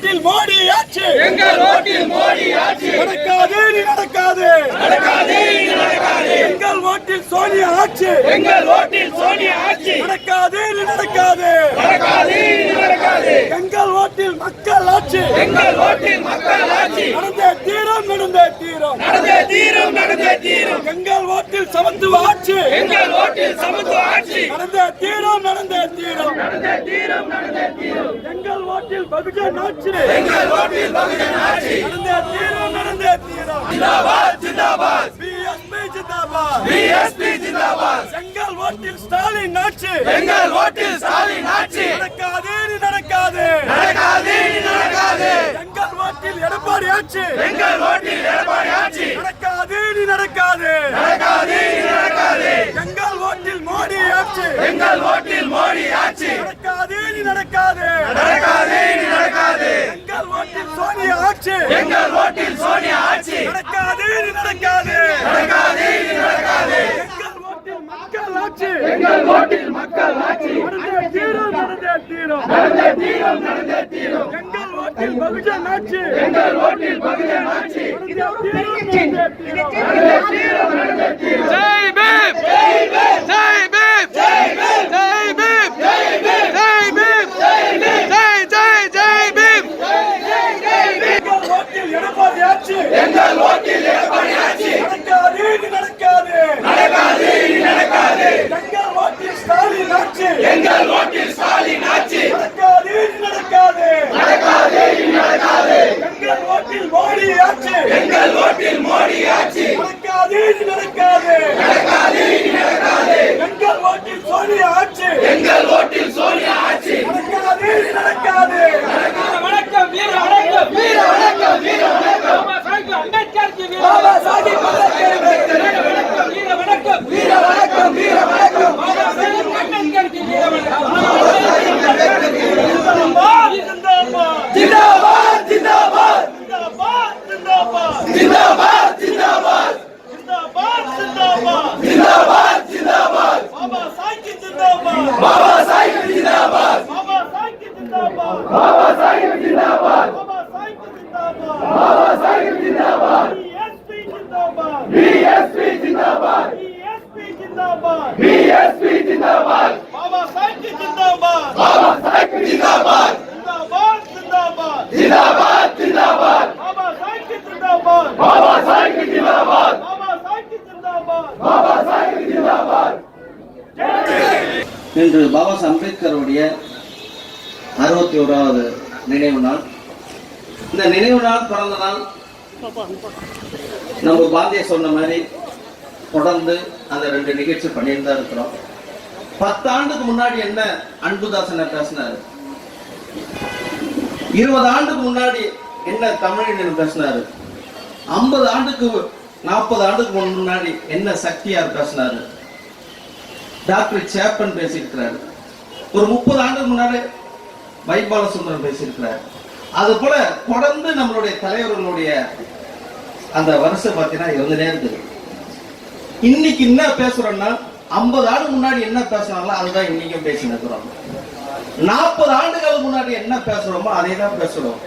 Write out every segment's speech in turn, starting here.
ஓட்டில் மோடி ஆட்சி, எங்கள் ஓட்டில் மோடி ஆட்சி. நடக்காது நீ நடக்காது, நடக்காது நடக்காது. எங்கள் ஓட்டில் சோனியா ஆட்சி, எங்கள் ஓட்டில் சோனியா ஆட்சி. நடக்காது நீ நடக்காது, நடக்காது நடக்காது. எங்கள் ஓட்டில் மக்கள் ஆட்சி, எங்கள் ஓட்டில் மக்கள் ஆட்சி. நடந்தே தீரும் நடந்தே தீரும், நடந்தே தீரும் நடந்தே தீரும். எங்கள் ஓட்டில் சமத்துவ ஆட்சி, எங்கள் ஓட்டில் சமத்துவ ஆட்சி. நடந்தே தீரும் நடந்தே தீரும், நடந்தே தீரும் நடந்தே தீரும். எங்கள் ஓட்டில் பகுஜன் ஆட்சி, எங்கள் ஓட்டில் பகுஜன் ஆட்சி. நடந்தே தீரும் நடந்தே தீரும். ஜிந்தாபாத் ஜிந்தாபாத். பிஎஸ்பி ஜிந்தாபாத், பிஎஸ்பி ஜிந்தாபாத். எங்கள் ஓட்டில் ஸ்டாலின் ஆட்சி, எங்கள் ஓட்டில் ஸ்டாலின் ஆட்சி. நடக்காது நீ நடக்காது, நடக்காது நடக்காது. எங்கள் ஓட்டில் எடப்பாடி ஆட்சி, எங்கள் ஓட்டில் எடப்பாடி ஆட்சி. நடக்காது நீ நடக்காது, நடக்காது நடக்காது. எங்கள் ஓட்டில் மோடி ஆட்சி, எங்கள் ஓட்டில் மோடி ஆட்சி. நடக்காது நீ நடக்காது, நடக்காது நடக்காது. எங்கள் ஓட்டில் சோனியா ஆட்சி, எங்கள் ஓட்டில் சோனியா ஆட்சி. நடக்காது நீ நடக்காது, நடக்காது நடக்காது. எங்கள் ஓட்டில் மக்கள் ஆட்சி, எங்கள் ஓட்டில் மக்கள் ஆட்சி. நடந்தே தீரும் நடந்தே தீரும், நடந்தே தீரும் நடந்தே தீரும். எங்கள் ஓட்டில் பகுஜன் ஆட்சி, எங்கள் ஓட்டில் பகுஜன் ஆட்சி. நடந்தே தீரும் நடந்தே தீரும். நடந்தே தீரும் நடந்தே தீரும். ஜெய் பீம், ஜெய் பீம். ஜெய் பீம், ஜெய் பீம். ஜெய் பீம், ஜெய் பீம். ஜெய் பீம், ஜெய் பீம். ஜெய் ஜெய் ஜெய் பீம். ஜெய் பீம். எங்கள் ஓட்டில் எடப்பாடி ஆட்சி, எங்கள் ஓட்டில் எடப்பாடி ஆட்சி. நடக்காது நீ நடக்காது, நடக்காது நடக்காது. எங்கள் ஓட்டில் ஸ்டாலின் ஆட்சி, எங்கள் ஓட்டில் ஸ்டாலின் ஆட்சி. நடக்காது நீ நடக்காது, நடக்காது நடக்காது. எங்கள் ஓட்டில் மோடி ஆட்சி, எங்கள் ஓட்டில் மோடி ஆட்சி. நடக்காது நீ நடக்காது, நடக்காது நடக்காது. எங்கள் ஓட்டில் சோனியா ஆட்சி, எங்கள் ஓட்டில் சோனியா ஆட்சி. நடக்காது நீ நடக்காது. வணக்கம் வீர வணக்கம், வீர வணக்கம் வீர வணக்கம். பாபா சாஹிப் அம்பேத்கருக்கு வீர பாபா சாஹிப் அம்பேத்கருக்கு வணக்கம், வீர வணக்கம், வீர வணக்கம் வீர வணக்கம். பாபா சாஹிப் அம்பேத்கருக்கு வீர வணக்கம். ஜிந்தாபாத் ஜிந்தாபாத் ஜிந்தாபாத். ஜிந்தாபாத் ஜிந்தாபாத் ஜிந்தாபாத் ஜிந்தாபாத். ஜிந்தாபாத் ஜிந்தாபாத், ஜிந்தாபாத் ஜிந்தாபாத். பாபா சாஹிப் ஜிந்தாபாத், பாபா சாஹிப் ஜிந்தாபாத். பாபா சாஹிப் ஜிந்தாபாத், பாபா சாஹிப் ஜிந்தாபாத். பாபா சாஹிப் ஜிந்தாபாத், பாபா சாஹிப் ஜிந்தாபாத். பிஎஸ்பி ஜிந்தாபாத், பிஎஸ்பி ஜிந்தாபாத். பிஎஸ்பி ஜிந்தாபாத், பிஎஸ்பி ஜிந்தாபாத். பாபா சாஹிப் ஜிந்தாபாத், பாபா சாஹிப் ஜிந்தாபாத். ஜிந்தாபாத் ஜிந்தாபாத், ஜிந்தாபாத் ஜிந்தாபாத். பாபா சாஹிப் ஜிந்தாபாத், பாபா சாஹிப் ஜிந்தாபாத். பாபா சாஹிப் ஜிந்தாபாத். பாபா சாஹிப் ஜிந்தாபாத். இன்று பாபா சாஹேப் அம்பேத்கருடைய 61வது நினைவு நாள். இந்த நினைவு நாள் பிறந்த நாள் நம்ம பாந்திய சொன்ன மாதிரி தொடர்ந்து அந்த 2 நிகழ்ச்சி பண்ணிட்டு தான் இருக்கிறோம். 10 ஆண்டுக்கு முன்னாடி என்ன அன்புதாசன் பேசினாரு, 20 ஆண்டுக்கு முன்னாடி என்ன தமிழன் பேசினாரு, 50 ஆண்டுக்கு 40 ஆண்டுக்கு முன்னாடி என்ன சக்தியார் பேசினாரு, டாக்டர் சேப்பன் பேசியிருக்கிறாரு, ஒரு 30 ஆண்டுக்கு முன்னாடி வைபாலசுந்தரம் பேசியிருக்கிறார். அது போல தொடர்ந்து நம்மளுடைய தலைவர்களுடைய அந்த வருஷம் பார்த்தீங்கன்னா இருந்துட்டே இருக்குது. இன்னைக்கு என்ன பேசுறோம்னா 50 ஆண்டு முன்னாடி என்ன பேசுறாங்களோ அதுதான் இன்னைக்கும் பேசிட்டு இருக்கிறோம். 40 ஆண்டுகளுக்கு முன்னாடி என்ன பேசுறோமோ அதை தான் பேசுறோம்.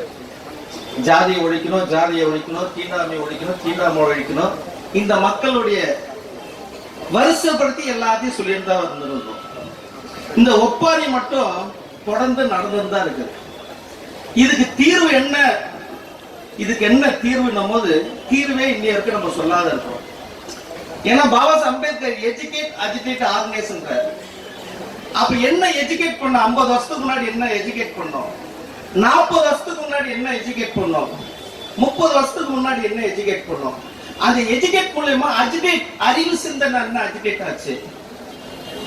ஜாதியை ஒழிக்கணும், ஜாதியை ஒழிக்கணும், தீண்டாமை ஒழிக்கணும், தீண்டாமை ஒழிக்கணும். இந்த மக்களுடைய வருஷப்படுத்தி எல்லாத்தையும் சொல்லிட்டு தான் வந்துருக்கோம். இந்த ஒப்பாரி மட்டும் தொடர்ந்து நடந்துட்டு தான் இருக்கு. இதுக்கு தீர்வு என்ன, இதுக்கு என்ன தீர்வுன்னும் போது தீர்வே இன்னைய வரைக்கும் நம்ம சொல்லாத இருக்கோம். ஏன்னா Baba Saheb Ambedkar educate agitate organisation. அப்ப என்ன எஜுகேட் பண்ண, 50 வருஷத்துக்கு முன்னாடி என்ன எஜுகேட் பண்ணோம், 40 வருஷத்துக்கு முன்னாடி என்ன எஜுகேட் பண்ணோம், 30 வருஷத்துக்கு முன்னாடி என்ன எஜுகேட் பண்ணோம். அந்த எஜுகேட் மூலமா அஜிடேட், அறிவு சிந்தனை என்ன அஜிடேட் ஆச்சு,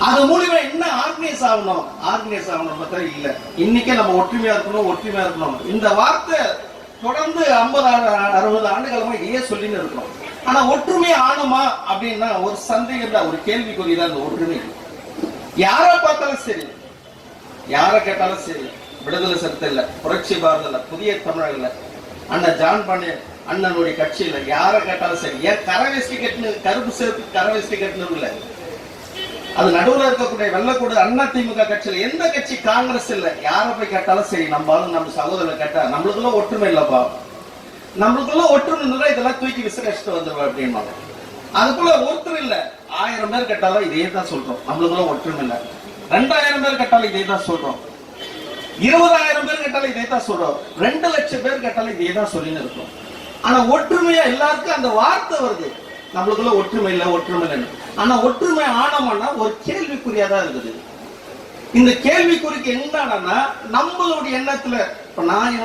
அது மூலியமா என்ன ஆர்கனைஸ் ஆகணும், ஆர்கனைஸ் ஆகணும் பார்த்தா இல்ல. இன்னைக்கே நம்ம ஒற்றுமையா இருக்கணும், ஒற்றுமையா இருக்கணும். இந்த வார்த்தை தொடர்ந்து 50-60 ஆண்டுகளமா இதையே சொல்லின்னு இருக்கோம். ஆனா ஒற்றுமை ஆணுமா அப்படின்னா ஒரு சந்தேகம் தான், ஒரு கேள்விக்குறி தான். இந்த ஒற்றுமை யாரை பார்த்தாலும் சரி, யாரை கேட்டாலும் சரி, விடுதலை சிறுத்தைல, புரட்சி பாரதில, புதிய தமிழகல, அண்ணன் ஜான் பாண்டியன் அண்ணனுடைய கட்சியில யாரை கேட்டாலும் சரி, ஏன் கரவேஷ்டி கட்டுன்னு, கருப்பு சேர்த்து கரவேஷ்டி கட்டுன்னு இல்ல, அது நடுவுல இருக்கக்கூடிய வெள்ளக்கூட அண்ணா திமுக கட்சியில எந்த கட்சி காங்கிரஸ் இல்ல, யாரை போய் கேட்டாலும் சரி, நம்ம சகோதரர் கேட்டா நம்மளுக்குள்ள ஒற்றுமை இல்லப்பா, நம்மளுக்குள்ள ஒற்றுமை இருந்தா இதெல்லாம் தூக்கி விசிரிச்சுட்டு வந்துருவா அப்படின்பாங்க. அதுக்குள்ள ஒருத்தர் இல்ல, 1000 பேர் கேட்டாலும் இதே தான் சொல்றோம், நம்மளுக்குள்ள ஒற்றுமை இல்ல. 2000 பேர் கேட்டாலும் இதே தான் சொல்றோம், 20,000 பேர் கேட்டாலும் இதே தான் சொல்றோம், 2 லட்சம் பேர் கேட்டாலும் இதே தான் சொல்லின்னு இருக்கோம். ஆனா ஒற்றுமையா எல்லாருக்கும் அந்த வார்த்தை வருது, நம்மளுக்குள்ள ஒற்றுமை இல்ல ஒற்றுமை இல்லைன்னு. ஆனா ஒற்றுமை ஆனோம்னா ஒரு கேள்விக்குறியாதான் இருக்குது. இந்த கேள்விக்குறிக்கு என்னன்னா நம்மளுடைய எண்ணத்துல, இப்ப நான்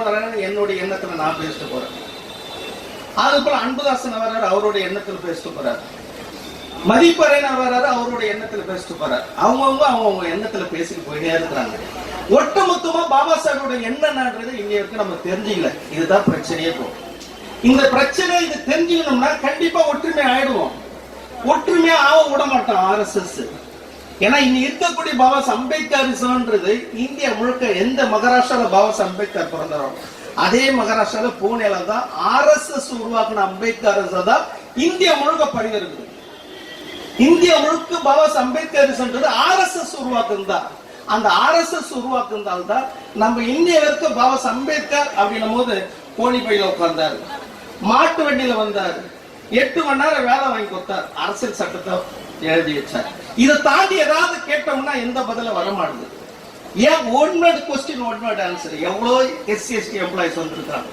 என்னுடைய எண்ணத்துல நான் பேசிட்டு போறேன், அது போல அன்புதாசன் வர்றாரு அவருடைய எண்ணத்துல பேசிட்டு போறாரு, மதிப்பறையன் வர்றாரு அவருடைய எண்ணத்துல பேசிட்டு போறாரு. அவங்க எண்ணத்துல பேசிட்டு போயிட்டே இருக்கிறாங்க. ஒட்டுமொத்தமா பாபா சாஹிபோட எண்ணன்றது இங்க இருக்கு நம்ம தெரிஞ்சுக்கல. இதுதான் பிரச்சனையே போகும். இந்த பிரச்சனை இது தெரிஞ்சுக்கணும்னா கண்டிப்பா ஒற்றுமை ஆயிடுவோம். ஒற்றுமையா ஆக விட மாட்டோம் RSS. ஏன்னா இங்க இருக்கக்கூடிய பாபா அம்பேத்கரிசம்ன்றது இந்தியா முழுக்க எந்த மகாராஷ்டிரால பாபா அம்பேத்கர் பிறந்தாரோ அதே மகாராஷ்டிரால பூனேல தான் RSS உருவாக்குன அம்பேத்கரிசம் தான் இந்தியா முழுக்க பரவி இருக்குது. இந்தியா முழுக்க பாபா அம்பேத்கரிசம்ன்றது RSS உருவாக்குனதுதான். அந்த RSS உருவாக்குனதால்தான் நம்ம இந்திய வரைக்கும் பாபா அம்பேத்கர் அப்படின்னும் போது கோணி பையில உட்கார்ந்தாரு, மாட்டு வண்டியில வந்தாரு, 8 மணி நேரம் வேலை வாங்கி கொடுத்தார், அரசியல் சட்டத்தை எழுதி வச்சார். இதை தாண்டி ஏதாவது கேட்டோம்னா எந்த பதில வரமாடுது. ஏன் one word question one word answer? எவ்வளவு SC/ST எம்ப்ளாயிஸ் வந்திருக்காங்க,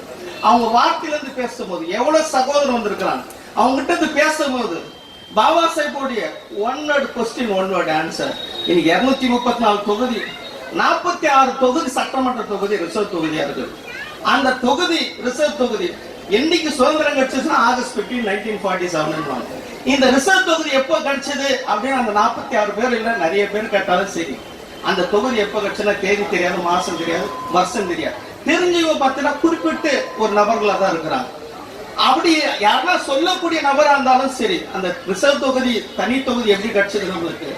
அவங்க வார்த்தையில இருந்து பேசும்போது எவ்வளவு சகோதரர் வந்திருக்கிறாங்க, அவங்க கிட்ட இருந்து பேசும்போது பாபா சாஹிபோடைய one word question one word answer. இன்னைக்கு 234 தொகுதி, 46 தொகுதி சட்டமன்ற தொகுதி ரிசர்வ் தொகுதியா இருக்கு. அந்த தொகுதி ரிசர்வ் தொகுதி என்னைக்கு சுதந்திரம் கிடைச்சதுன்னா ஆகஸ்ட் 15, 1947. இந்த ரிசர்வ் தொகுதி எப்ப கிடைச்சது அப்படின்னு அந்த 46 பேர் இல்ல நிறைய பேர் கேட்டாலும் சரி, அந்த தொகுதி எப்ப கிடைச்சுன்னா தேதி தெரியாது, மாசம் தெரியாது, வருஷம் தெரியாது. தெரிஞ்சவங்க பார்த்தீங்கன்னா குறிப்பிட்டு ஒரு நபர்களா தான் இருக்கிறாங்க. அப்படி யாரா சொல்லக்கூடிய நபரா இருந்தாலும் சரி, அந்த ரிசர்வ் தொகுதி தனி தொகுதி எப்படி கிடைச்சது நம்மளுக்கு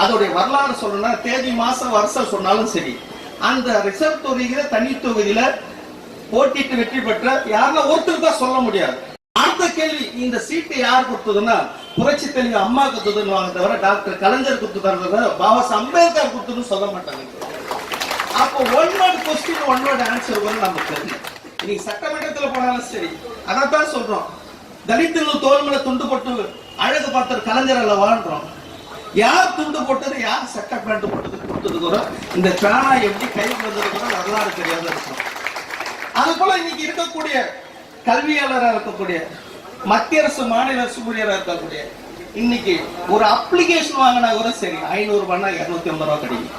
அதோடைய வரலாறு சொல்லணும்னா தேதி மாசம் வருஷம் சொன்னாலும் சரி, அந்த ரிசர்வ் தொகுதியில தனி தொகுதியில போட்டிட்டு வெற்றி பெற்ற யாருன்னா ஒருத்தர் தான் சொல்ல முடியாது. அடுத்த கேள்வி, இந்த சீட்டு யார் கொடுத்ததுன்னா புரட்சி தலைவி அம்மா கொடுத்ததுன்னு வாங்க தவிர டாக்டர் கலைஞர் கொடுத்தது பாபா அம்பேத்கர் கொடுத்ததுன்னு சொல்ல மாட்டாங்க. அப்போ one word question one word answer வந்து நமக்கு தெரியும். இன்னைக்கு சட்டமன்றத்துல போனாலும் சரி அதான் சொல்றோம், தலித்துகள் தோல் மேல துண்டு போட்டு அழகு பார்த்த கலைஞர் அல்ல வாழ்றோம். யார் துண்டு போட்டது, யார் சட்ட பேண்ட் போட்டது கொடுத்தது, இந்த பேனா எப்படி கைக்கு வந்தது கூட வரலாறு தெரியாத இருக்கும். அது போல இன்னைக்கு இருக்கக்கூடிய கல்வியாளராக இருக்கக்கூடிய மத்திய அரசு மாநில அரசு ஊழியராக இருக்கக்கூடிய இன்னைக்கு ஒரு அப்ளிகேஷன் வாங்கினா கூட சரி 500 ரூபாய்னா 250 ரூபாய் கிடைக்கும்.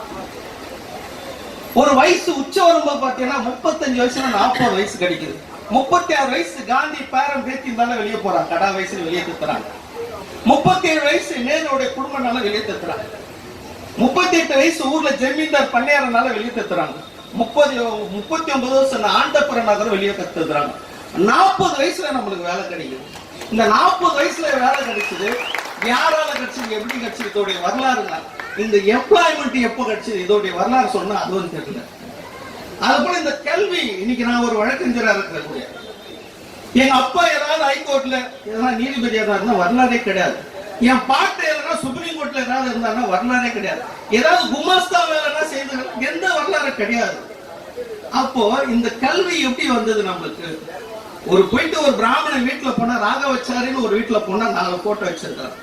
ஒரு வயசு உச்ச வரும்போது பாத்தீங்கன்னா 35 வயசுல 40 வயசு கிடைக்குது. 36 வயசு காந்தி பேரன் பேத்தி இருந்தாலும் வெளியே போறாங்க, கடா வயசுல வெளியே தத்துறாங்க. 37 வயசு நேருடைய குடும்பம்னால வெளியே தத்துறாங்க. 38 வயசு ஊர்ல ஜமீன்தார் பண்ணையாரனால வெளியே தத்துறாங்க. 39 வருஷம் ஆண்டப்புற நகரம் வெளியே கத்துறாங்க. 40 வயசுல நம்மளுக்கு வேலை கிடைக்குது. இந்த 40 வயசுல வேலை கிடைச்சது யாரால கிடைச்சது, எப்படி கிடைச்சது, இதோடைய வரலாறுங்க. இந்த எம்ப்ளாய்மெண்ட் எப்ப கிடைச்சது, இதோடைய வரலாறு சொன்னா அதுவும் தெரியல. அது போல இந்த கல்வி, இன்னைக்கு நான் ஒரு வழக்கறிஞராக இருக்கக்கூடிய எங்க அப்பா ஏதாவது ஹைகோர்ட்ல ஏதாவது நீதிபதியா இருந்தா வரலாறே கிடையாது. என் பாட்டு எதனா சுப்ரீம் கோர்ட்ல ஏதாவது இருந்தாருன்னா வரலாறே கிடையாது. ஏதாவது குமாஸ்தா வேலைன்னா செய்து எந்த வரலாறு கிடையாது. அப்போ இந்த கல்வி எப்படி வந்தது நம்மளுக்கு? போயிட்டு ஒரு பிராமணன் வீட்டுல போனா, ராகவச்சாரின்னு ஒரு வீட்டுல போனா 4 போட்டோ வச்சிருக்காங்க.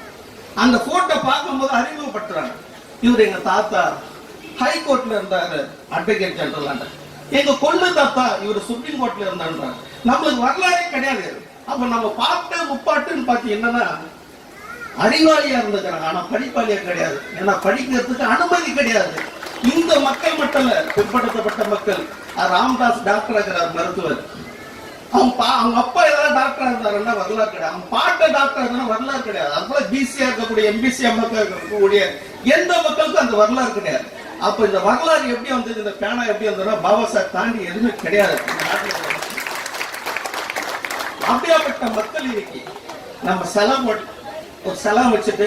அந்த போட்டோ பார்க்கும்போது அறிமுகப்படுத்துறாங்க, இவர் எங்க தாத்தா ஹைகோர்ட்ல இருந்தாரு, அட்வொகேட் ஜெனரல். எங்க கொள்ளு தாத்தா இவர் சுப்ரீம் கோர்ட்ல இருந்தான்றாங்க. நம்மளுக்கு வரலாறே கிடையாது. அப்ப நம்ம பாட்டு முப்பாட்டுன்னு பார்த்து என்னன்னா அறிவாளியா இருந்துக்கிறாங்க, ஆனா படிப்பாளியா கிடையாது. ஏன்னா படிக்கிறதுக்கு அனுமதி கிடையாது. இந்த மக்கள் மட்டும் இல்ல, பிற்படுத்தப்பட்ட மக்கள். ராம்தாஸ் டாக்டர் இருக்கிறார், மருத்துவர். அவங்க அப்பா ஏதாவது டாக்டரா இருந்தாருன்னா வரலாறு கிடையாது. அவங்க பாட்ட டாக்டர் இருந்தா வரலாறு கிடையாது. அது போல பிசியா இருக்கக்கூடிய எம்பிசியா மக்கள் இருக்கக்கூடிய எந்த மக்களுக்கும் அந்த வரலாறு கிடையாது. அப்ப இந்த வரலாறு எப்படி வந்தது, இந்த பேனா எப்படி வந்ததுன்னா பாபா சாஹிப் தாண்டி எதுவுமே கிடையாது. அப்படியாப்பட்ட மக்கள் இன்னைக்கு நம்ம ஒரு செலம் வச்சுட்டு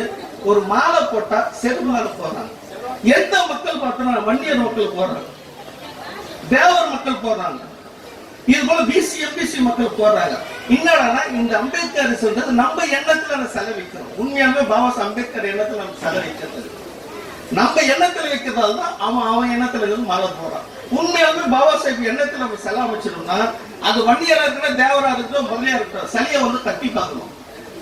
ஒரு மாலை போட்டா செருப்பு மேல போடுறாங்க. எந்த மக்கள் பார்த்தோம்னா வன்னியர் மக்கள் போடுறாங்க, தேவர் மக்கள் போடுறாங்க, இது போல பிசி எம்பிசி மக்கள் போடுறாங்க. என்னடா இந்த அம்பேத்கர் சொல்றது நம்ம எண்ணத்துல செலவிக்கிறோம். உண்மையாலுமே பாபா அம்பேத்கர் எண்ணத்துல நம்ம செலவிக்கிறது. நம்ம எண்ணத்துல வைக்கிறதால தான் அவன் எண்ணத்துல இருந்து மாற போறான். உண்மையாலுமே பாபா சாஹிப் எண்ணத்துல நம்ம செலவு வச்சிருந்தோம்னா அது வண்டியாரா இருக்கட்டும், தேவரா இருக்கட்டும், முதலியா இருக்கட்டும், சளியை வந்து தட்டி பார்க்கணும்.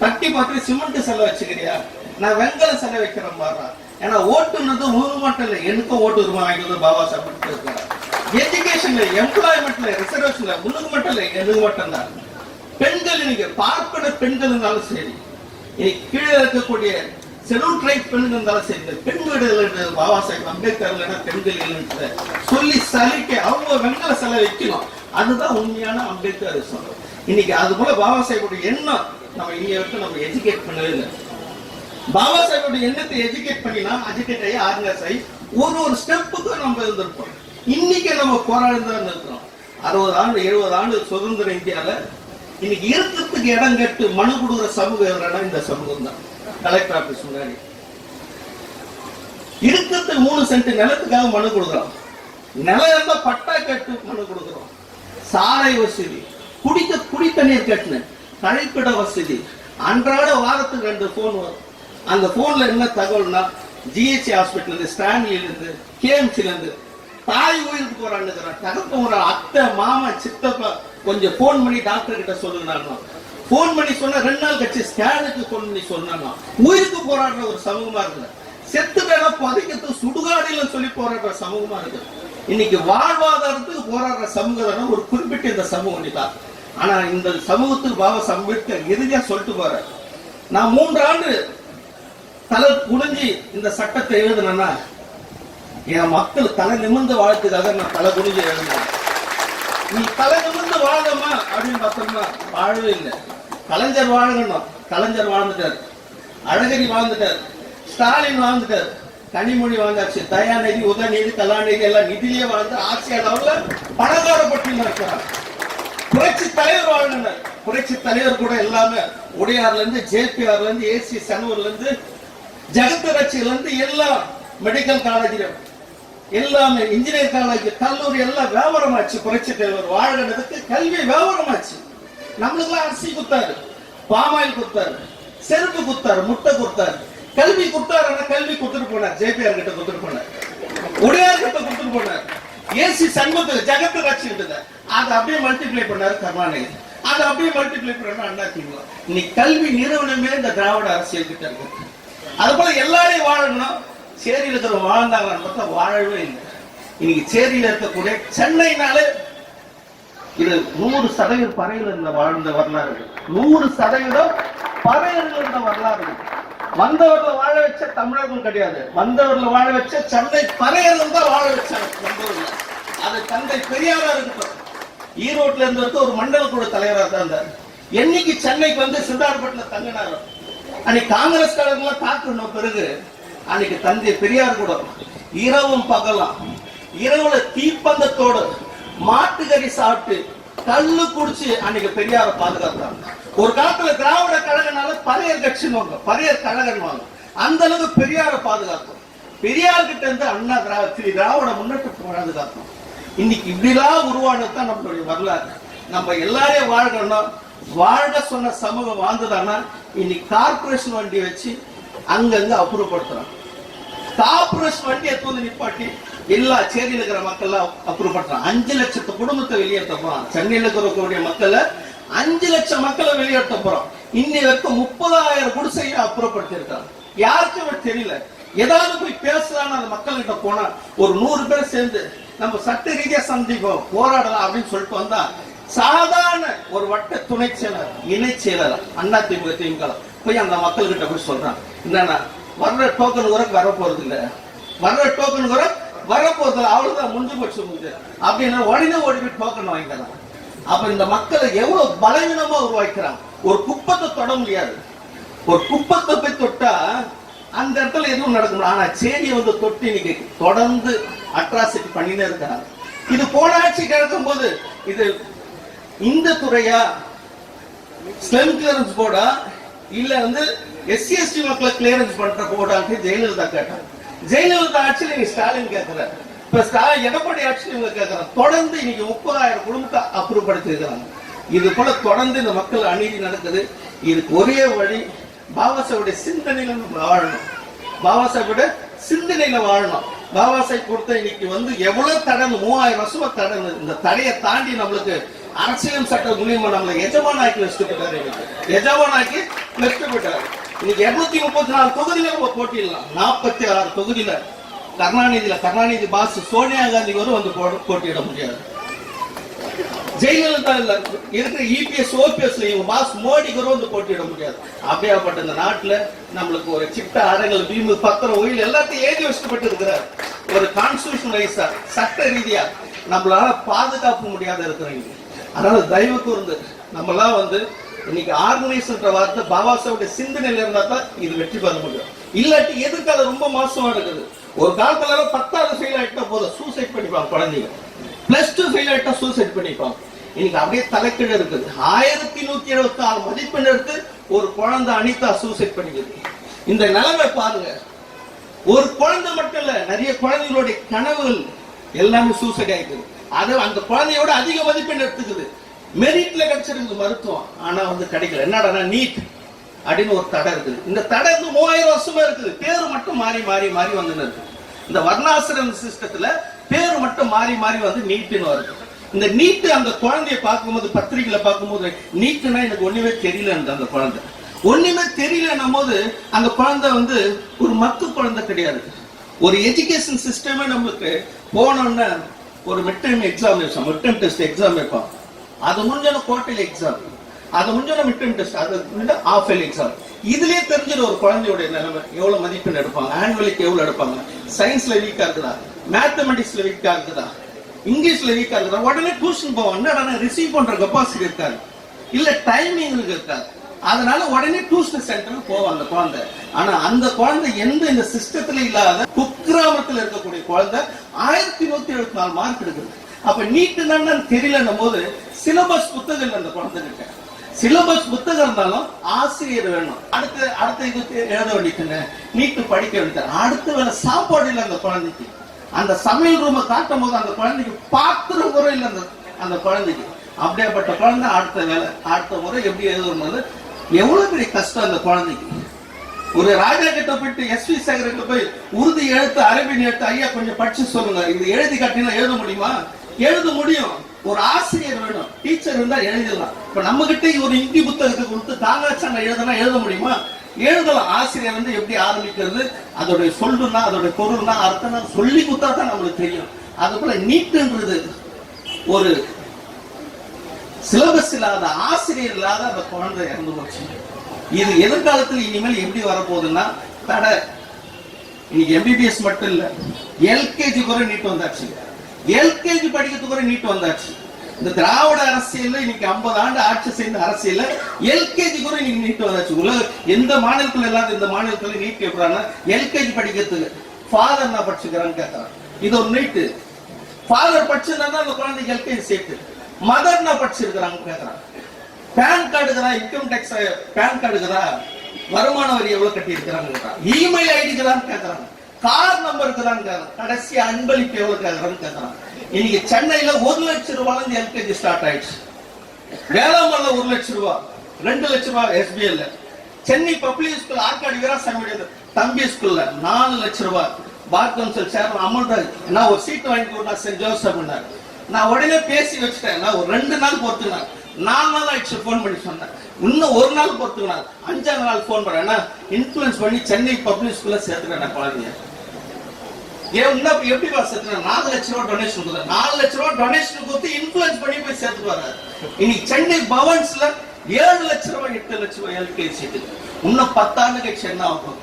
தட்டி பார்த்து சிமெண்ட் செலவு வச்சுக்கிறியா, நான் வெங்கல செலவு வைக்கிறேன் பாரு. ஏன்னா ஓட்டுனது ஒரு மட்டும் இல்லை, எனக்கும் ஓட்டு உரிமை வாங்கினது பாபா சாஹிப் இருக்கிறார். எஜுகேஷன்ல, எம்ப்ளாய்மெண்ட்ல, ரிசர்வேஷன்ல உனக்கு மட்டும் இல்லை, எனக்கு மட்டும் தான். பெண்கள் நீங்க பார்ப்பன பெண்கள் இருந்தாலும் சரி, கீழே இருக்கக்கூடிய ஷெட்யூல் ட்ரைப் பெண்கள் இருந்தாலும் சரி, பெண் வீடுகள் பாபா சாஹிப் அம்பேத்கர் பெண்கள் சொல்லி சலிக்க அவங்க வெங்கல செலவு வைக்கணும். அதுதான் உண்மையான அம்பேத்கர் சொல்றோம். இன்னைக்கு அது போல பாபா சாஹிபோட எண்ணம் நம்ம இங்க வரைக்கும் நம்ம எஜுகேட் பண்ணவே இல்லை. பாபா சாஹிபோட எண்ணத்தை எஜுகேட் பண்ணினா அஜிடேட் ஆகி ஆர்கனைஸ் ஆகி ஒரு ஸ்டெப்புக்கு நம்ம இருந்திருப்போம். இன்னைக்கு நம்ம போராடிதான் இருக்கிறோம். 60 ஆண்டு 70 ஆண்டு சுதந்திர இந்தியால இன்னைக்கு இருக்கிறதுக்கு இடம் கேட்டு மனு கொடுக்குற சமூகம் இந்த சமூகம் தான். கலெக்டர் ஆபீஸ் முன்னாடி இருக்கிறதுக்கு 3 சென்ட் நிலத்துக்காக மனு கொடுக்குறோம். நிலம் இருந்தா பட்டா கேட்டு மனு கொடுக்குறோம். சாலை வசதி, குடி தண்ணீர் கட்டணு, கழிப்பிட வசதி, அன்றாட வாரத்துக்கு 2 போன் வரும். அந்த போன்ல என்ன தகவல்னா ஜிஹெச் ஹாஸ்பிட்டல் இருந்து, ஸ்டான்லில இருந்து, கேஎம்சில இருந்து தாய் உயிருக்கு போறான்னு, தகப்ப அத்தை மாமா சித்தப்பா கொஞ்சம் போன் பண்ணி டாக்டர் கிட்ட சொல்லுங்க. போன் பண்ணி சொன்னா 2 நாள் கழிச்சு ஸ்கேனுக்கு போன் பண்ணி சொன்னாங்க. உயிருக்கு போராடுற ஒரு சமூகமா இருக்கு. செத்து பேர பதைக்கிறதுக்கு சுடுகாடில சொல்லி போராடுற சமூகமா இருக்கு. இன்னைக்கு வாழ்வாதாரத்துக்கு போராடுற சமூகம் ஒரு குறிப்பிட்ட இந்த சமூகம் தான். ஆனா இந்த சமூகத்துக்கு பாபா அம்பேத்கர் இறுதியா சொல்லிட்டு போற, நான் 3 ஆண்டு தலை குனிஞ்சு இந்த சட்டத்தை எழுதுனா என் மக்கள் தலை நிமிர்ந்து வாழ்த்துக்காக நான் தலை குனிஞ்சு எழுதினேன். நீ தலை நிமிர்ந்து வாழமா அப்படின்னு பார்த்தோம்னா வாழவே இல்லை. கலைஞர் வாழணும், கலைஞர் வாழ்ந்துட்டார், அழகிரி வாழ்ந்துட்டார், ஸ்டாலின் வாழ்ந்துட்டார், கனிமொழி வாழ்ந்தாச்சு, தயாநிதி, உதயநிதி, கலாநிதி எல்லாம் நிதியிலே வாழ்ந்து ஆட்சி அளவுல பணக்கார பட்டியல் இருக்கிறார். புரட்சி தலைவர் வாழ்ந்தார். புரட்சி தலைவர் கூட எல்லாமே உடையார்ல இருந்து, ஜேபிஆர்ல இருந்து, ஏசி சனூர்ல இருந்து, ஜெகத்தரட்சியில இருந்து எல்லாம் மெடிக்கல் காலேஜ் எல்லாமே, இன்ஜினியர் காலேஜ், கல்லூரி எல்லாம் வியாபாரமாச்சு. புரட்சி தலைவர் வாழ்கிறதுக்கு கல்வி வியாபாரமாச்சு. நம்மளுக்கெல்லாம் அரிசி குத்தாரு, பாமாயில் குத்தாரு, செருப்பு குத்தாரு, முட்டை குத்தாரு, கல்வி குத்தாரு. கல்வி குத்துட்டு போனார், ஜேபிஆர் கிட்ட குத்துட்டு போனார், உடையார் கிட்ட குத்துட்டு போனார், ஏசி சண்முகத்துக்கு ஜெகத்து ரட்சிட்டு அதை அப்படியே மல்டிப்ளை பண்ணாரு கருணாநிதி, அதை அப்படியே மல்டிப்ளை பண்ண அண்ணா திமுக. இன்னைக்கு கல்வி நிறுவனமே இந்த திராவிட அரசியல் கிட்ட இருக்கு. அது போல எல்லாரையும் வாழணும். சேரியில் இருக்கிற வாழ்ந்தாங்கன்னு பார்த்தா வாழவே இல்லை. இன்னைக்கு சேரியில் இருக்கக்கூடிய சென்னைனாலே இது 100% பறையில் இருந்த வாழ்ந்த வரலாறு, 100% பறையில் இருந்த வரலாறு. வந்தவர்ல வாழ வச்ச தமிழர்கள் கிடையாது, வந்தவர்ல வாழ வச்ச சென்னை பறையர்கள் தான் வாழ வச்சாங்க வந்தவர்ல. அது தந்தை பெரியாரா இருக்கட்டும், ஈரோட்ல இருந்து ஒரு மண்டல குழு தலைவராக தான் இருந்தார். என்னைக்கு சென்னைக்கு வந்து சிந்தார்பட்டில தங்கினாரோ அன்னைக்கு காங்கிரஸ் காரங்களாம் தாக்கணும். பிறகு அன்னைக்கு தந்தை பெரியார் கூட இரவும் பகலாம், இரவுல தீப்பந்தத்தோடு மாட்டுக்கறி சாப்பிட்டு கல்லு குடிச்சு அன்னைக்கு பெரியார பாதுகாத்தாங்க. ஒரு காலத்துல திராவிட கழகனால பறையர் கட்சின்னு, பறையர் கழகன்வாங்க. அந்த அளவுக்கு பெரியார பாதுகாத்தோம். பெரியார் கிட்ட இருந்து அண்ணா திராவிட முன்னேற்ற பாதுகாத்தோம். இன்னைக்கு இப்படிலாம் உருவானதுதான் நம்மளுடைய வரலாறு. நம்ம எல்லாரையும் வாழ்றோம்னா, வாழ்க சொன்ன சமூகம் வாழ்ந்ததானா இன்னைக்கு கார்பரேஷன் வண்டி வச்சு அங்கங்க அப்புறப்படுத்துறாங்க. கார்பரேஷன் வண்டியை தூந்து நிப்பாட்டி எல்லா சேரியில் இருக்கிற மக்கள் அப்புறப்படுத்துறாங்க. 5 லட்சத்து குடும்பத்தை வெளியேற்ற போறோம். சென்னையில் இருக்கக்கூடிய மக்கள் 5 லட்சம் மக்களை வெளியேற்ற போறோம். இன்னி வரைக்கும் 30,000 குடிசையை அப்புறப்படுத்தி இருக்காங்க. யாருக்கும் தெரியல. ஏதாவது போய் பேசலான்னு அந்த மக்கள் கிட்ட போனா ஒரு 100 பேர் சேர்ந்து நம்ம சட்ட ரீதியா சந்திப்போம், போராடலாம் அப்படின்னு சொல்லிட்டு வந்தா சாதாரண ஒரு வட்ட துணை செயலர், இணை செயலர் அண்ணா திமுக திமுக போய் அந்த மக்கள் கிட்ட போய் சொல்றான், என்னன்னா வர்ற டோக்கன் கூட வரப்போறது இல்ல, வர்ற டோக்கன் கூட வரப்போறது இல்லை, அவ்வளவுதான் முடிஞ்சு போச்சு முடிஞ்சு அப்படின்னு உடனே ஓடி போய் டோக்கன் வாங்கிக்கிறான். அப்ப இந்த மக்களை எவ்வளவு பலவீனமா உருவாக்கிறான். ஒரு குப்பத்தை தொட முடியாது. ஒரு குப்பத்தை போய் தொட்டா அந்த இடத்துல எதுவும் நடக்க முடியும். ஆனா சேரியை வந்து தொட்டி இன்னைக்கு தொடர்ந்து அட்ராசிட்டி பண்ணினே இருக்காங்க. இது போன ஆட்சி கிடக்கும் போது இது இந்த துறையா, ஸ்லெம் கிளியரன்ஸ் போர்டா, இல்ல வந்து எஸ்சி எஸ்டி மக்களை கிளியரன்ஸ் பண்ற போர்டான்னு ஜெயலலிதா கேட்டாங்க. ஜெயலலிதா ஆட்சியில் நீங்க ஸ்டாலின் கேட்கிறார், இப்ப எடப்பாடி ஆட்சியில் இவங்க கேட்கிறாங்க. தொடர்ந்து இன்னைக்கு 30,000 குடும்பத்தை அப்புறப்படுத்தி இருக்கிறாங்க. இது போல தொடர்ந்து இந்த மக்கள் அநீதி நடக்குது. இதுக்கு ஒரே வழி பாபா சாஹிபுடைய சிந்தனையில நம்ம வாழணும். பாபா சாஹிபுடைய சிந்தனையில வாழணும். பாபா சாஹிப் கொடுத்த இன்னைக்கு எவ்வளவு தடை, 3000 வருஷமா தடை. இந்த தடையை தாண்டி நம்மளுக்கு அரசியல் சட்ட மூலியமா நம்மளை எஜமானாக்கி வச்சுட்டு போயிட்டாரு. எஜமானாக்கி வச்சுட்டு போயிட்டாரு. இன்னைக்கு 234 தொகுதியில நம்ம போட்டிடலாம். 46 தொகுதியில கருணாநிதி பாஸ் சோனியா காந்தி போட்டியிட முடியாது. ஜெயலலிதா இருக்கிற இபிஎஸ் ஓபிஎஸ் பாஸ் மோடி போட்டியிட முடியாது. அப்படியாப்பட்ட இந்த நாட்டுல நம்மளுக்கு ஒரு சிட்ட அடங்கல் பீமு பத்திரம் ஒயில் எல்லாத்தையும் ஏறி வச்சுப்பட்டு இருக்கிறார். ஒரு கான்ஸ்டிடியூஷன் ரைஸா சட்ட ரீதியா நம்மளால பாதுகாப்பு முடியாத இருக்கிறீங்க. அதனால தயவு கூர்ந்து நம்மளாம் இன்னைக்கு ஆர்கனைஸ்ன்ற வார்த்தை பாபா சாஹிப் சிந்தனையில இருந்தா தான் இது வெற்றி பெற முடியும். இல்லாட்டி எதிர்காலம் ரொம்ப மோசமா இருக்குது. ஒரு காலத்துல 10வது ஃபெயில் ஆயிட்டா போதும் சூசைட் பண்ணிப்பாங்க குழந்தைங்க. +2 ஃபெயில் ஆயிட்டா சூசைட் பண்ணிப்பாங்க. இன்னைக்கு அப்படியே தலைக்கீழ இருக்குது. 1176 மதிப்பெண் எடுத்து ஒரு குழந்தை அனிதா சூசைட் பண்ணிக்குது. இந்த நிலைமை பாருங்க. ஒரு குழந்தை மட்டும் இல்ல, நிறைய குழந்தைகளுடைய கனவுகள் எல்லாமே சூசைட் ஆயிக்குது. அது அந்த குழந்தையோட அதிக மதிப்பெண் எடுத்துக்குது. மெரிட்ல கிடைச்சிருக்கு மருத்துவம், ஆனா கிடைக்கல. என்னடா நீட் அப்படின்னு ஒரு தடை இருக்குது. இந்த தடை 3000 வருஷமா இருக்குது. பேரு மட்டும் மாறி மாறி மாறி வந்துன்னு இருக்கு. இந்த வர்ணாசிரம் சிஸ்டத்துல பேரு மட்டும் மாறி மாறி நீட்டுன்னு வருது. இந்த நீட்டு அந்த குழந்தைய பார்க்கும்போது, பத்திரிகையில பார்க்கும்போது நீட்டுனா எனக்கு ஒண்ணுமே தெரியல. அந்த குழந்தை ஒண்ணுமே தெரியலன்னும் போது அந்த குழந்தை ஒரு மக்கு குழந்தை கிடையாது. ஒரு எஜுகேஷன் சிஸ்டமே நம்மளுக்கு போனோம்னா ஒரு மிட் டைம் டெஸ்ட் எக்ஸாம் வைப்பாங்க. அது முடிஞ்சோன்னா குவார்டர்லி எக்ஸாம், அது முடிஞ்சோன்னா மிட் டைம் டெஸ்ட், அது ஹாஃப் இயர்லி எக்ஸாம். இதுலயே தெரிஞ்சிடும் ஒரு குழந்தையோட நிலைமை. எவ்வளவு மதிப்பெண் எடுப்பாங்க, ஆனுவலுக்கு எவ்வளவு எடுப்பாங்க, சயின்ஸ்ல வீக்கா இருக்குதா, மேத்தமெட்டிக்ஸ்ல வீக்கா இருக்குதா, இங்கிலீஷ்ல வீக்கா இருக்குதா, உடனே டியூஷன் போவாங்க. என்னடா ரிசீவ் பண்ற கெப்பாசிட்டி இருக்காது, இல்ல டைமிங் இருக்காது. அதனால உடனே டியூஷன் சென்டருக்கு போவாங்க அந்த குழந்தை. ஆனா அந்த குழந்தை இந்த சிஸ்டத்துல இல்லாத குக்கிராமத்துல இருக்கக்கூடிய குழந்தை 1174 மார்க் எடுக்குது. அப்ப நீட்டு என்னன்னு தெரியலன்னும் போது சிலபஸ் புத்தகம் அந்த குழந்தை கிட்ட. சிலபஸ் புத்தகம் இருந்தாலும் ஆசிரியர் வேணும். அடுத்த இது எழுத வேண்டியதுங்க, நீட்டு படிக்க வேண்டியது. அடுத்த வேலை சாப்பாடு இல்லை அந்த குழந்தைக்கு. அந்த சமையல் ரூமை காட்டும் போது அந்த குழந்தைக்கு பாத்திரம் கூட இல்லை அந்த குழந்தைக்கு. அப்படியேப்பட்ட குழந்தை அடுத்த வேலை அடுத்த முறை எப்படி எழுதுறது எவ்வளவு பெரிய கஷ்டம் அந்த குழந்தைக்கு. ஒரு ராஜா கிட்ட போயிட்டு எஸ்வி சேகர் கிட்ட போய் உருது எழுத்து அரபின் எழுத்து ஐயா கொஞ்சம் படிச்சு சொல்லுங்க, இது எழுதி காட்டினா எழுத முடியுமா? எழுத முடியும். ஒரு ஆசிரியர் வேணும், டீச்சர் இருந்தா எழுதலாம். இப்ப நம்ம கிட்ட ஒரு இந்தி புத்தகத்தை கொடுத்து தாங்காச்சாங்க எழுதலாம், எழுத முடியுமா? எழுதலாம். ஆசிரியர் எப்படி ஆரம்பிக்கிறது, அதோடைய சொல்லுனா அதோடைய பொருள்னா அர்த்தம் சொல்லி கொடுத்தா தான் நம்மளுக்கு தெரியும். அது போல நீட்டுன்றது ஒரு சிலபஸ் இல்லாத, ஆசிரியர் இல்லாத அந்த குழந்தை இறந்து போச்சு. இது எதிர்காலத்தில் இனிமேல் எப்படி வரப்போகுதுன்னா தடை. இன்னைக்கு எம்பிபிஎஸ் மட்டும் இல்ல, எல்கேஜி கூட நீட் வந்தாச்சு. எல்கேஜி படிக்கிறதுக்கு கூட நீட் வந்தாச்சு. இந்த திராவிட அரசியல் இன்னைக்கு 50 ஆண்டு ஆட்சி செய்த அரசியல் எல்கேஜி கூட இன்னைக்கு நீட் வந்தாச்சு. உலக எந்த மாநிலத்துல இல்லாத இந்த மாநிலத்துல நீட் கேட்கறாங்க. எல்கேஜி படிக்கிறதுக்கு ஃபாதர் என்ன படிச்சுக்கிறான்னு கேட்கறாங்க. இது ஒரு நீட்டு. ஃபாதர் படிச்சிருந்தா அந்த குழந்தைக்கு எல்கேஜி சேர்த்து. மதர் என்ன படிச்சிருக்கிறாங்க கேட்கறாங்க. பேன் கார்டுக்குதா, இன்கம் டேக்ஸ் பேன் கார்டுக்குதா, வருமான வரி எவ்வளவு கட்டி இருக்கிறாங்க, இமெயில் ஐடிக்குதான் கேட்கறாங்க, கார் நம்பருக்கு தான் கேட்கறாங்க, கடைசி அன்பளிப்பு எவ்வளவு கேட்கறான்னு கேட்கறாங்க. இன்னைக்கு சென்னையில 1 லட்சம் ரூபாய் எல்கேஜி ஸ்டார்ட் ஆயிடுச்சு. வேளாண்மையில 1 லட்சம் ரூபாய், 2 லட்சம் ரூபாய் SPL. Chennai public school Arcot Veeraswamy தம்பி ஸ்கூல்ல 4 லட்சம் ரூபாய். பார் கவுன்சில் சேர்மன் அமல்ராஜ் நான் ஒரு சீட் வாங்கி கொடுத்தா சென்ட் ஜோசப். நான் உடனே பேசி வச்சுட்டேன். ஒரு 2 நாள் பொறுத்துக்கினார், 4 நாள் ஆயிடுச்சு போன் பண்ணி சொன்னேன். இன்னும் 1 நாள் பொறுத்துக்கினார், 5ஆம் நாள் போன் பண்ணேன். இன்ஃபுளுன்ஸ் பண்ணி சென்னை பப்ளிக் ஸ்கூல்ல சேர்த்துக்கிறேன் குழந்தைய. ஏன் எப்படி சேர்த்துக்கிறேன்? 4 லட்சம் ரூபாய் டொனேஷன் கொடுத்தேன். 4 லட்சம் ரூபாய் டொனேஷன் கொடுத்து இன்ஃபுளுன்ஸ் பண்ணி போய் சேர்த்துட்டு வர்றாரு. இன்னைக்கு சென்னை பவன்ஸ்ல 7 லட்சம் ரூபாய் 8 லட்சம் ரூபாய் எல்கேஜி சீட்டு. இன்னும் 10 ஆண்டு கழிச்சு என்ன ஆகும்,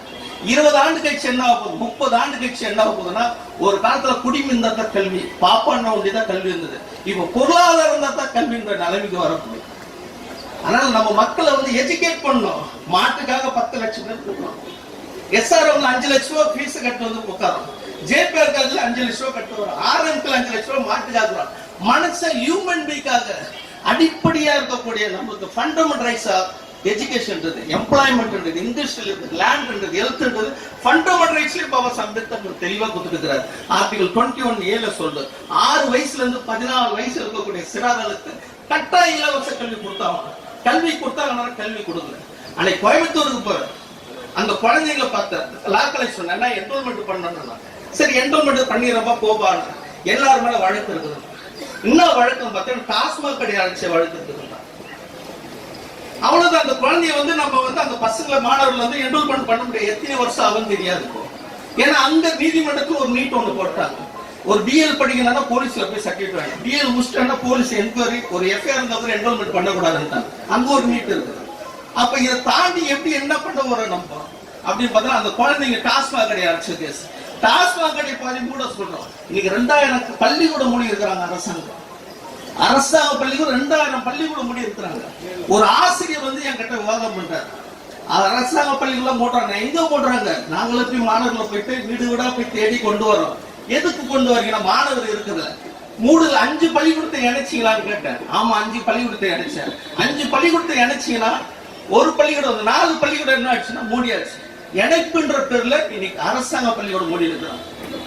20 ஆண்டு கழிச்சு என்ன ஆகும், 30 ஆண்டு கழிச்சு என்ன ஆகுதுன்னா, ஒரு காலத்துல குடிமை இருந்தா தான் கல்வி, பாப்பாண்ண ஒண்டிதான் கல்வி இருந்தது. இப்ப பொருளாதாரம் இருந்தா தான் கல்வின்ற நிலைமைக்கு வரக்கூடிய. அதனால நம்ம மக்களை எஜுகேட் பண்ணணும். மாட்டுக்காக 10 லட்சம் பேர் கொடுக்கணும். எஸ்ஆர்எம் 5 லட்சம் ரூபாய் ஃபீஸ் கட்டு உட்காரோம். ஜேபிஆர் 5 லட்சம் ரூபாய் கட்டு வரும். ஆர்எம்க்கு 5 லட்சம் ரூபாய் மாட்டுக்காக. மனுஷன் ஹியூமன் பீக்காக அடிப்படையா இருக்கக்கூடிய நம்மளுக்கு fundamental rights education, employment, industrial, land, health, fundamental ரைட்ஸ்லயும் பாபா அம்பேத்கர் தெளிவா கொடுத்துருக்கிறார். ஆர்டிகல் 21A சொல்லுது, 6 வயசுல இருந்து 14 வயசு இருக்கக்கூடிய சிறார்களுக்கு கட்டாய இலவச கல்வி கொடுத்தாங்க. கல்வி கொடுத்தாங்க, கல்வி கொடுக்கல. அன்னைக்கு கோயம்புத்தூருக்கு போற அந்த குழந்தைங்களை பார்த்தேன். லா காலேஜ் சொன்னேன் என்ரோல்மெண்ட் பண்ணணும். சரி என்ரோல்மெண்ட் பண்ணிடுறப்ப போபான்னு எல்லாரும் மேல வழக்கு இருக்குது. இன்னும் வழக்கம் பார்த்தா டாஸ்மாக் கடை அழைச்ச வழக்கு இருக்குது. அவ்வளவுதான். அந்த குழந்தைய நம்ம அந்த பசங்களை மாணவர்கள் என்ரோல்மெண்ட் பண்ண முடியாது. எத்தனை வருஷம் ஆகும் தெரியாது. ஏன்னா அங்க நீதிமன்றத்துக்கு ஒரு நீட் ஒண்ணு போட்டாங்க. ஒரு பிஎல் படிக்கணும்னா போலீஸ்ல போய் சர்டிபிகேட் வேணும். பிஎல் முடிச்சிட்டா போலீஸ் என்கொயரி ஒரு எஃப்ஐஆர் இருந்தா என்ரோல்மெண்ட் பண்ணக்கூடாதுன்னு அங்க ஒரு நீட் இருக்குது. அப்ப இதை தாண்டி எப்படி என்ன பண்ண வரோம் நம்ம அப்படின்னு பார்த்தா அந்த குழந்தைங்க டாஸ்மாக் கடை அழைச்ச கேஸ். டாஸ்மாக் கடை பாதி கூட சொல்றோம். இன்னைக்கு 2000 பள்ளிக்கூடம் மூடி இருக்கிறாங்க. அரசாங்க பள்ளிக்கூடம் 2000 பள்ளிக்கூடம் மூடி இருக்கிறாங்க. ஒரு ஆசிரியர் என்கிட்ட விவாதம் பண்றாரு. அரசாங்க பள்ளிக்கூடம் போடுறாங்க. எங்க போடுறாங்க? நாங்களே போய் மாணவர்களை போயிட்டு வீடு வீடா போய் தேடி கொண்டு வரோம். எதுக்கு கொண்டு வரீங்கன்னா மாணவர் இருக்குது. 5 பள்ளிக்கூடத்தை இணைச்சிங்களான்னு கேட்டேன். ஆமா 5 பள்ளிக்கூடத்தை இணைச்சேன். 5 பள்ளிக்கூடத்தை இணைச்சிங்கன்னா ஒரு பள்ளிக்கூடம் 4 பள்ளிக்கூடம் என்ன ஆச்சுன்னா மூடியாச்சு. இணைப்புன்ற பேர்ல இன்னைக்கு அரசாங்க பள்ளிக்கூடம் மூடி இருக்கிறான்.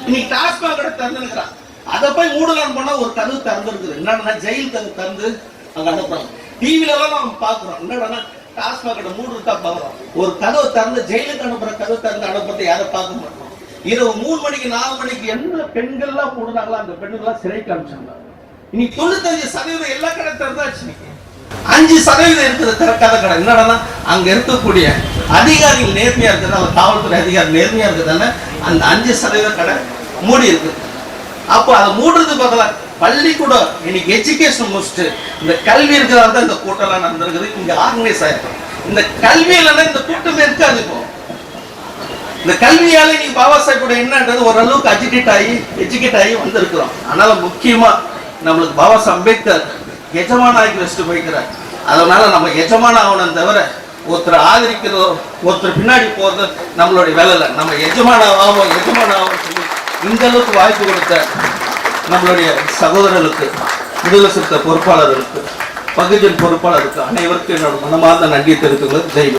இன்னைக்கு டாஸ்மாக் கடை திறந்துருக்கிறான். அதை போய் மூடலான்னு போனா ஒரு கதவு திறந்துருக்குது. என்னன்னா ஜெயில் கதவு திறந்து அங்க அனுப்புறாங்க. டிவில எல்லாம் நம்ம பாக்குறோம். என்னன்னா டாஸ்மாக் கடை மூடுறதா பாக்குறோம். ஒரு கதவை திறந்து ஜெயிலுக்கு அனுப்புற கதவு திறந்து அனுப்புறதை யாரும் பார்க்க மாட்டோம். இரவு 3 மணிக்கு 4 மணிக்கு என்ன பெண்கள் எல்லாம் மூடுனாங்களோ அந்த பெண்கள் எல்லாம் சிறைக்கு அனுப்பிச்சாங்க. இன்னைக்கு 95% எல்லா கடை திறந்தாச்சு. 5% இருக்குது திறக்காத கடை. என்னன்னா அங்க இருக்கக்கூடிய அதிகாரிகள் நேர்மையா இருக்கிறது, காவல்துறை அதிகாரி நேர்மையா இருக்கிறதால அந்த 5% கடை மூடி இருக்கு. அப்போ அதை மூடுறது பதிலா பள்ளிக்கூடம் இன்னைக்கு எஜுகேஷன் முடிச்சுட்டு இந்த கல்வி இருக்கிறதால தான் இந்த கூட்டம் நடந்திருக்குது. இங்க ஆர்கனைஸ் ஆயிருக்கு. இந்த கல்வியில இந்த கூட்டமே இருக்காது. இப்போ இந்த கல்வியால நீங்க பாபா சாஹிப் கூட என்னன்றது ஓரளவுக்கு எஜுகேட் ஆகி வந்திருக்கிறோம். அதனால முக்கியமா நம்மளுக்கு பாபா சாஹிப் அம்பேத்கர் எஜமானாகி வச்சுட்டு போய்க்கிறார். அதனால நம்ம எஜமான ஆகணும் தவிர ஒருத்தர் ஆதரிக்கிறதோ ஒருத்தர் பின்னாடி போறது நம்மளுடைய வேலை இல்லை. நம்ம எஜமானாவும் சொல்லி இந்த அளவுக்கு வாய்ப்பு கொடுத்த நம்மளுடைய சகோதரர்களுக்கு, விடுதலை சிறுத்தை பொறுப்பாளர்களுக்கு, பகுஜன் பொறுப்பாளருக்கு அனைவருக்கும் என்னோட மனமார்ந்த நன்றி தெரிவித்துள்ளது. ஜெய்